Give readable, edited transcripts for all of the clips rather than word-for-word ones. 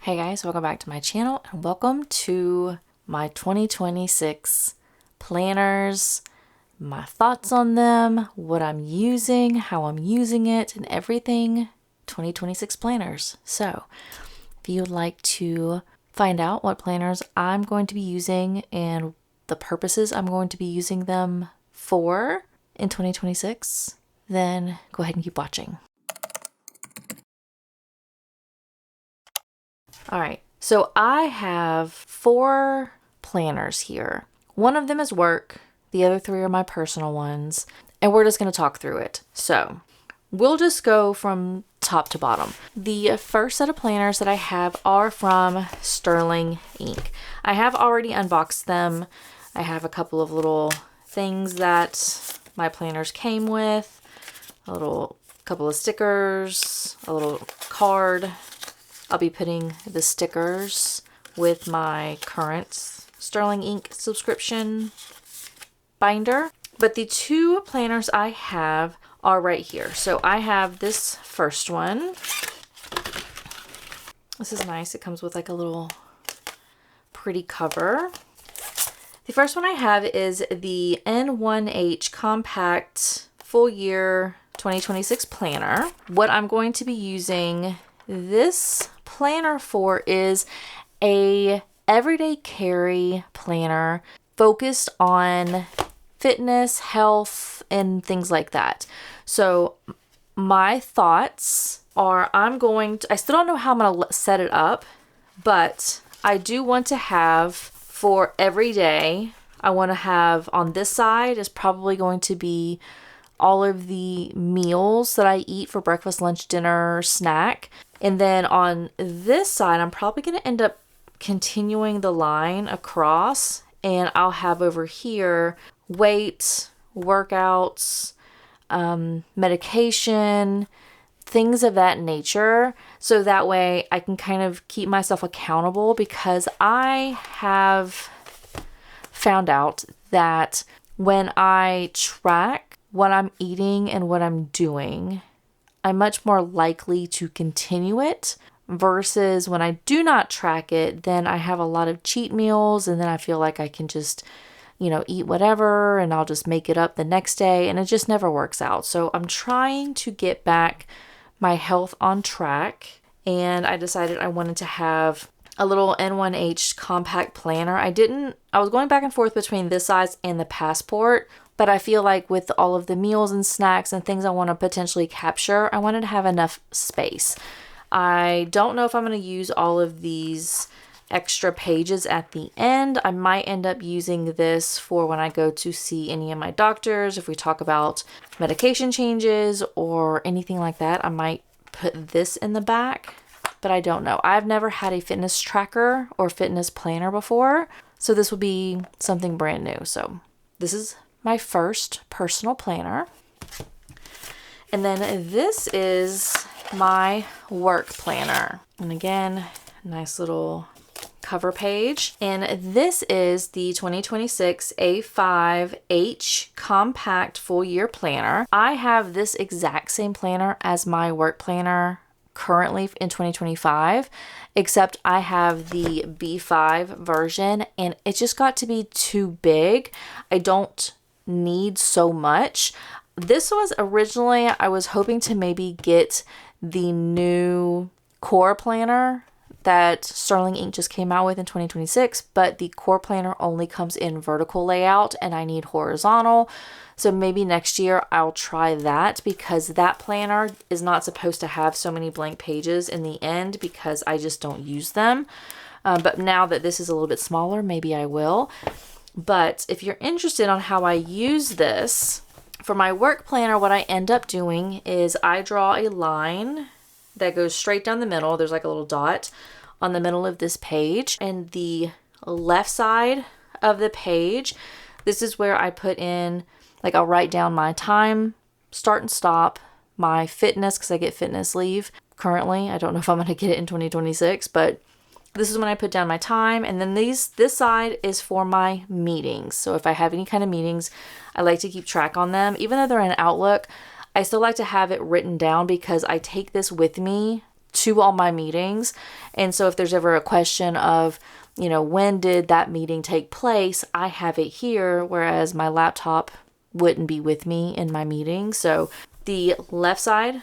Hey guys, welcome back to my channel and welcome to my 2026 planners, my thoughts on them, what I'm using, how I'm using it, and everything 2026 planners. So if you would like to find out what planners I'm going to be using and the purposes I'm going to be using them for in 2026, then go ahead and keep watching. All right, so I have 4 planners here. One of them is work, the other 3 are my personal ones, and we're just going to talk through it. So we'll just go from top to bottom. The first set of planners that I have are from Sterling Ink. I have already unboxed them. I have a couple of little things that my planners came with, couple of stickers, a little card. I'll be putting the stickers with my current Sterling Ink subscription binder. But the 2 planners I have are right here. So I have this first one. This is nice. It comes with like a little pretty cover. The first one I have is the N1H Compact Full Year 2026 Planner. What I'm going to be using this planner for is a everyday carry planner focused on fitness, health, and things like that. So my thoughts are I still don't know how I'm going to set it up, but I do want to have for every day, I want to have on this side is probably going to be all of the meals that I eat for breakfast, lunch, dinner, snack. And then on this side, I'm probably going to end up continuing the line across, and I'll have over here weight, workouts, medication, things of that nature. So that way I can kind of keep myself accountable, because I have found out that when I track what I'm eating and what I'm doing, I'm much more likely to continue it versus when I do not track it, then I have a lot of cheat meals and then I feel like I can just, eat whatever and I'll just make it up the next day, and it just never works out. So I'm trying to get back my health on track, and I decided I wanted to have a little N1H compact planner. I was going back and forth between this size and the Passport, but I feel like with all of the meals and snacks and things I want to potentially capture, I wanted to have enough space. I don't know if I'm going to use all of these extra pages at the end. I might end up using this for when I go to see any of my doctors. If we talk about medication changes or anything like that, I might put this in the back, but I don't know. I've never had a fitness tracker or fitness planner before, so this will be something brand new. So this is my first personal planner. And then this is my work planner. And again, nice little cover page. And this is the 2026 A5H Compact Full Year Planner. I have this exact same planner as my work planner currently in 2025, except I have the B5 version and it just got to be too big. I don't need so much. This was originally, I was hoping to maybe get the new core planner that Sterling Ink just came out with in 2026, but the core planner only comes in vertical layout and I need horizontal. So maybe next year I'll try that, because that planner is not supposed to have so many blank pages in the end because I just don't use them. But now that this is a little bit smaller, maybe I will. But if you're interested on how I use this, for my work planner, what I end up doing is I draw a line that goes straight down the middle. There's like a little dot on the middle of this page, and the left side of the page, this is where I put in, like I'll write down my time, start and stop, my fitness, because I get fitness leave currently. I don't know if I'm going to get it in 2026, but this is when I put down my time. And then this side is for my meetings. So if I have any kind of meetings, I like to keep track on them. Even though they're in Outlook, I still like to have it written down because I take this with me to all my meetings. And so if there's ever a question of, when did that meeting take place, I have it here, whereas my laptop wouldn't be with me in my meeting. So the left side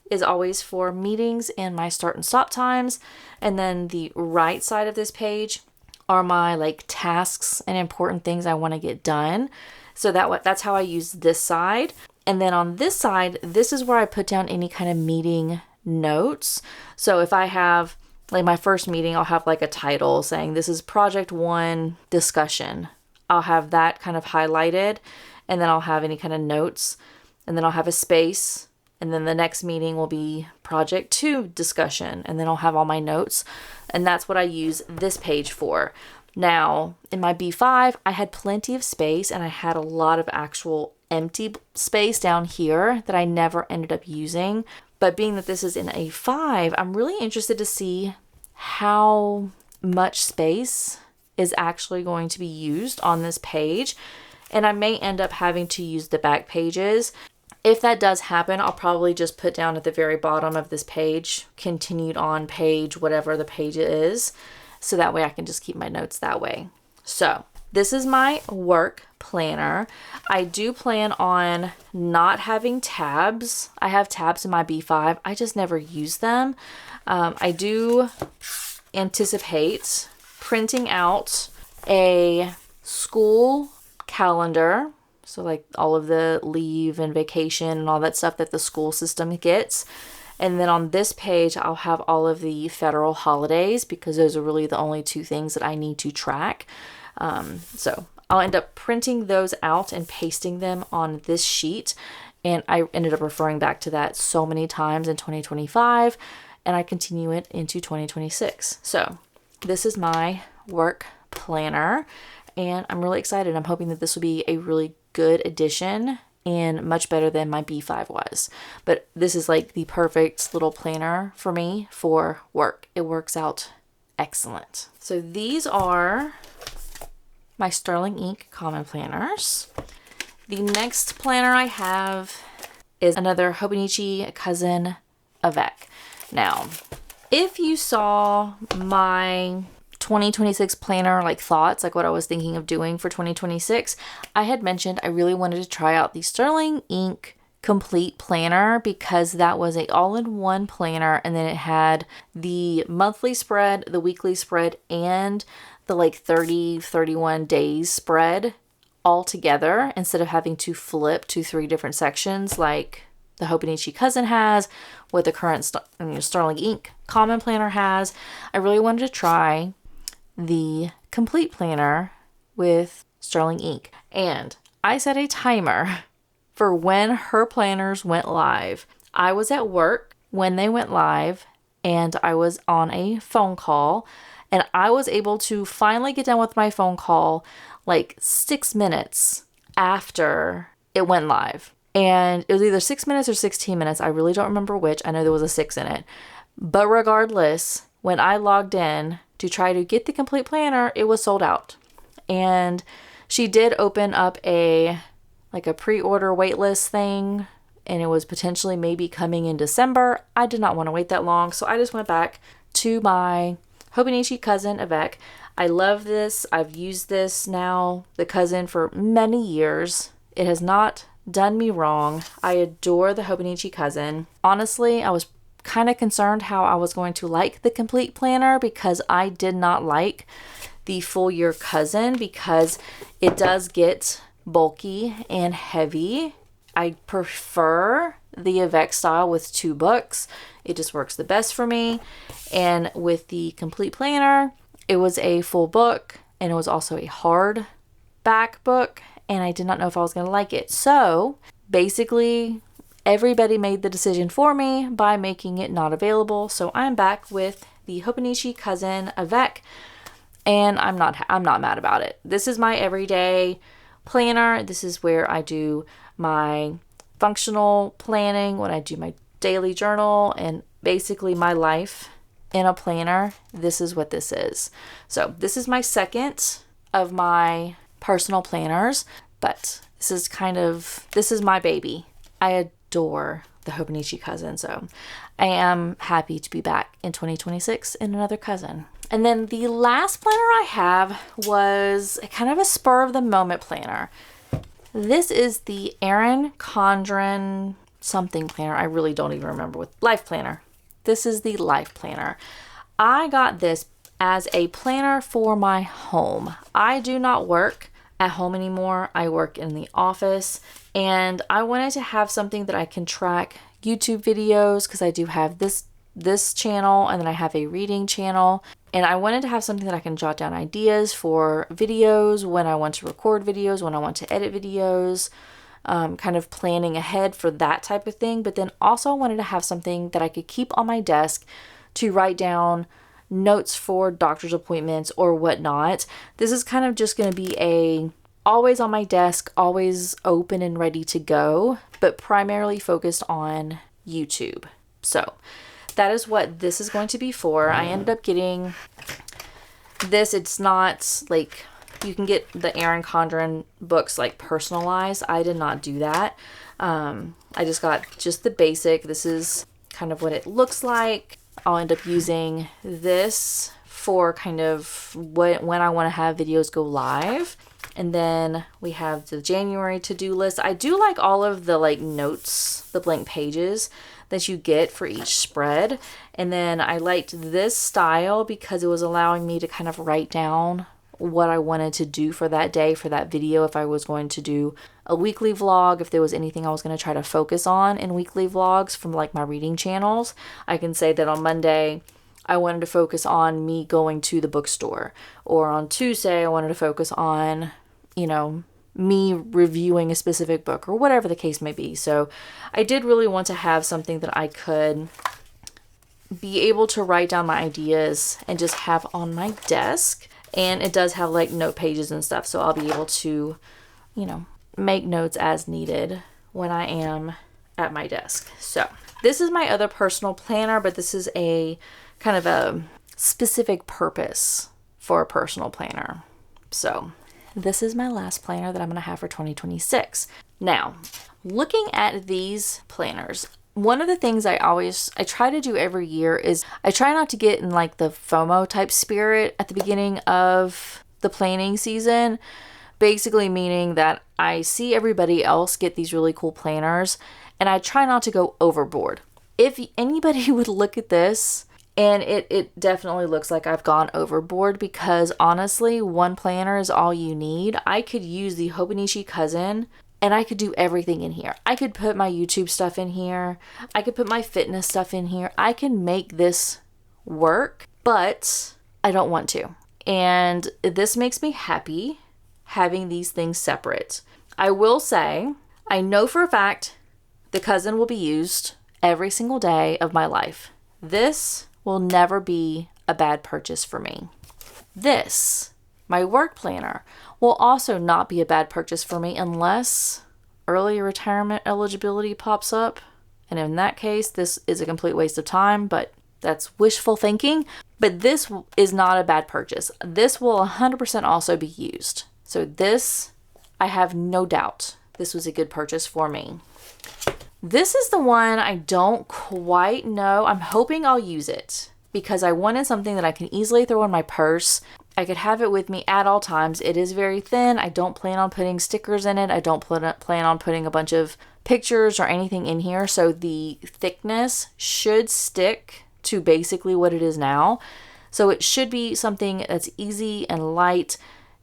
is always for meetings and my start and stop times. And then the right side of this page are my tasks and important things I want to get done. So that's how I use this side. And then on this side, this is where I put down any kind of meeting notes. So if I have my first meeting, I'll have a title saying this is project 1 discussion. I'll have that kind of highlighted, and then I'll have any kind of notes, and then I'll have a space, and then the next meeting will be project 2 discussion, and then I'll have all my notes. And that's what I use this page for. Now, in my B5, I had plenty of space, and I had a lot of actual empty space down here that I never ended up using. But being that this is in A5, I'm really interested to see how much space is actually going to be used on this page. And I may end up having to use the back pages. If that does happen, I'll probably just put down at the very bottom of this page, continued on page, whatever the page is. So that way I can just keep my notes that way. So this is my work planner. I do plan on not having tabs. I have tabs in my B5. I just never use them. I do anticipate printing out a school calendar. So all of the leave and vacation and all that stuff that the school system gets. And then on this page, I'll have all of the federal holidays because those are really the only 2 things that I need to track. So I'll end up printing those out and pasting them on this sheet. And I ended up referring back to that so many times in 2025, and I continue it into 2026. So this is my work planner, and I'm really excited. I'm hoping that this will be a really good addition and much better than my B5 was. But this is the perfect little planner for me for work. It works out excellent. So these are my Sterling Ink Common Planners. The next planner I have is another Hobonichi Cousin Avec. Now, if you saw my 2026 planner thoughts, what I was thinking of doing for 2026, I had mentioned I really wanted to try out the Sterling Ink Complete Planner because that was a all-in-one planner, and then it had the monthly spread, the weekly spread, and the 31 days spread all together instead of having to flip to 3 different sections like the Hobonichi Cousin has, what the current Sterling Ink Common Planner has. I really wanted to try the Complete Planner with Sterling Ink. And I set a timer for when her planners went live. I was at work when they went live, and I was on a phone call, and I was able to finally get done with my phone call 6 minutes after it went live. And it was either 6 minutes or 16 minutes. I really don't remember which. I know there was a 6 in it. But regardless, when I logged in to try to get the Complete Planner, it was sold out. And she did open up a pre-order waitlist thing, and it was potentially maybe coming in December. I did not want to wait that long, so I just went back to my Hobonichi Cousin Avec. I love this. I've used this now, the Cousin, for many years. It has not done me wrong. I adore the Hobonichi Cousin. Honestly, I was kind of concerned how I was going to like the Complete Planner because I did not like the Full Year Cousin because it does get bulky and heavy. I prefer the Avec style with 2 books. It just works the best for me. And with the Complete Planner, it was a full book, and it was also a hard back book, and I did not know if I was going to like it. So basically, everybody made the decision for me by making it not available. So I'm back with the Hobonichi Cousin Avec, and I'm not mad about it. This is my everyday planner. This is where I do my functional planning, when I do my daily journal, and basically my life in a planner. This is what this is. So this is my second of my personal planners, but this is my baby. I adore the Hobonichi Cousin. So I am happy to be back in 2026 in another cousin. And then the last planner I have was kind of a spur of the moment planner. This is the Erin Condren something planner. I really don't even remember what life planner. This is the life planner. I got this as a planner for my home. I do not work at home anymore. I work in the office, and I wanted to have something that I can track YouTube videos, because I do have this channel, and then I have a reading channel, and I wanted to have something that I can jot down ideas for videos, when I want to record videos, when I want to edit videos, kind of planning ahead for that type of thing. But then also I wanted to have something that I could keep on my desk to write down notes for doctor's appointments or whatnot. This is kind of just going to be always on my desk, always open and ready to go, but primarily focused on YouTube. So that is what this is going to be for. I ended up getting this. It's not like, you can get the Erin Condren books like personalized. I did not do that. I just got just the basic. This is kind of what it looks like. I'll end up using this for kind of when I want to have videos go live. And then we have the January to-do list. I do like all of the like notes, the blank pages that you get for each spread. And then I liked this style because it was allowing me to kind of write down what I wanted to do for that day, for that video. If I was going to do a weekly vlog, if there was anything I was going to try to focus on in weekly vlogs from like my reading channels, I can say that on Monday I wanted to focus on me going to the bookstore, or on Tuesday I wanted to focus on, you know, me reviewing a specific book, or whatever the case may be. So I did really want to have something that I could be able to write down my ideas and just have on my desk. And it does have like note pages and stuff, so I'll be able to, you know, make notes as needed when I am at my desk. So this is my other personal planner, but this is a kind of a specific purpose for a personal planner. So this is my last planner that I'm going to have for 2026. Now, looking at these planners, one of the things I try to do every year is I try not to get in like the FOMO type spirit at the beginning of the planning season. Basically meaning that I see everybody else get these really cool planners, and I try not to go overboard. If anybody would look at this, and it definitely looks like I've gone overboard, because honestly, one planner is all you need. I could use the Hobonichi cousin, and I could do everything in here. I could put my YouTube stuff in here. I could put my fitness stuff in here. I can make this work, but I don't want to. And this makes me happy having these things separate. I will say, I know for a fact the cousin will be used every single day of my life. This will never be a bad purchase for me. This, my work planner, will also not be a bad purchase for me unless early retirement eligibility pops up. And in that case, this is a complete waste of time, but that's wishful thinking. But this is not a bad purchase. This will 100% also be used. So this, I have no doubt, this was a good purchase for me. This is the one I don't quite know. I'm hoping I'll use it because I wanted something that I can easily throw in my purse. I could have it with me at all times. It is very thin. I don't plan on putting stickers in it. I don't plan on putting a bunch of pictures or anything in here. So the thickness should stick to basically what it is now. So it should be something that's easy and light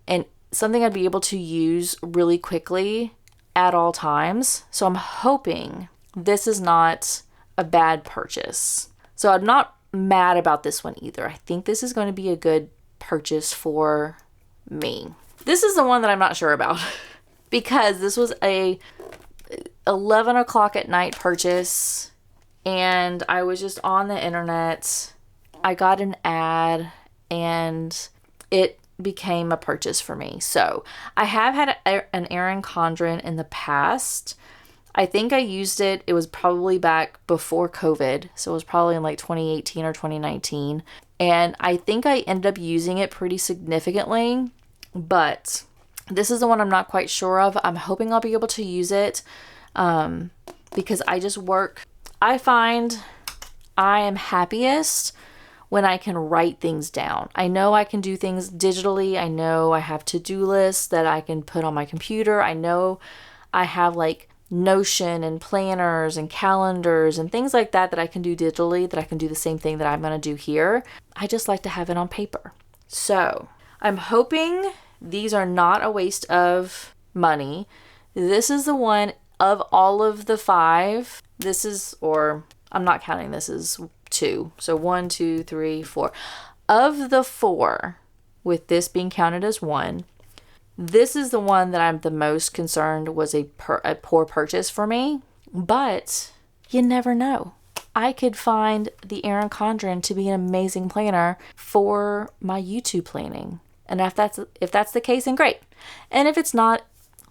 and something I'd be able to use really quickly at all times. So I'm hoping this is not a bad purchase. So I'm not mad about this one either. I think this is going to be a good purchase for me. This is the one that I'm not sure about because this was a 11 o'clock at night purchase, and I was just on the internet. I got an ad and it became a purchase for me. So I have had an Erin Condren in the past. I think I used it. It was probably back before COVID. So it was probably in like 2018 or 2019. And I think I ended up using it pretty significantly. But this is the one I'm not quite sure of. I'm hoping I'll be able to use it because I just work. I find I am happiest when I can write things down. I know I can do things digitally. I know I have to-do lists that I can put on my computer. I know I have like Notion and planners and calendars and things like that that I can do digitally, that I can do the same thing that I'm going to do here. I just like to have it on paper. So I'm hoping these are not a waste of money. This is the one of all of the 5. This is, or I'm not counting, this is 2. So 1, 2, 3, 4. Of the 4, with this being counted as 1, this is the one that I'm the most concerned was a poor purchase for me. But you never know. I could find the Erin Condren to be an amazing planner for my YouTube planning. And if that's the case, then great. And if it's not,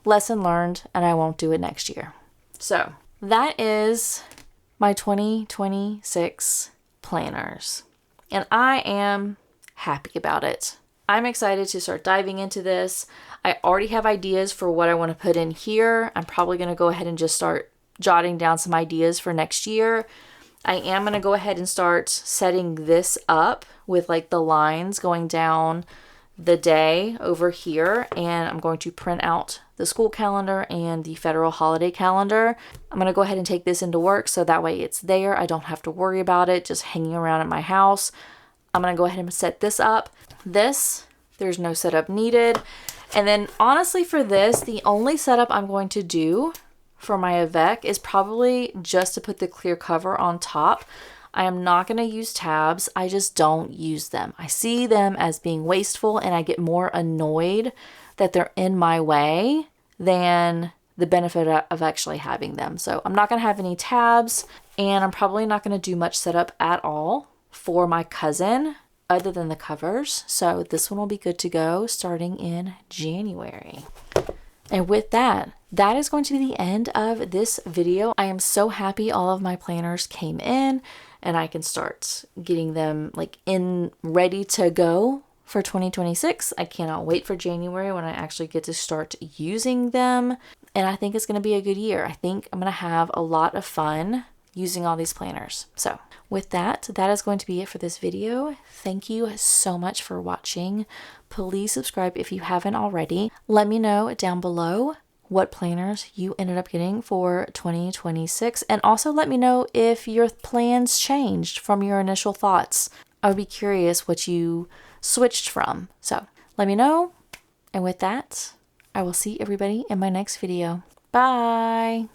lesson learned, and I won't do it next year. So that is my 2026 planners. And I am happy about it. I'm excited to start diving into this. I already have ideas for what I want to put in here. I'm probably going to go ahead and just start jotting down some ideas for next year. I am going to go ahead and start setting this up with like the lines going down the day over here, and I'm going to print out the school calendar and the federal holiday calendar. I'm going to go ahead and take this into work so that way it's there. I don't have to worry about it just hanging around at my house. I'm going to go ahead and set this up. This, there's no setup needed. And then honestly for this, the only setup I'm going to do for my Avec is probably just to put the clear cover on top. I am not going to use tabs. I just don't use them. I see them as being wasteful, and I get more annoyed that they're in my way than the benefit of actually having them. So I'm not going to have any tabs, and I'm probably not going to do much setup at all for my cousin other than the covers. So this one will be good to go starting in January. And with that, that is going to be the end of this video. I am so happy all of my planners came in and I can start getting them like in ready to go for 2026. I cannot wait for January when I actually get to start using them. And I think it's going to be a good year. I think I'm going to have a lot of fun using all these planners. So with that, that is going to be it for this video. Thank you so much for watching. Please subscribe if you haven't already. Let me know down below what planners you ended up getting for 2026. And also let me know if your plans changed from your initial thoughts. I would be curious what you switched from. So let me know. And with that, I will see everybody in my next video. Bye.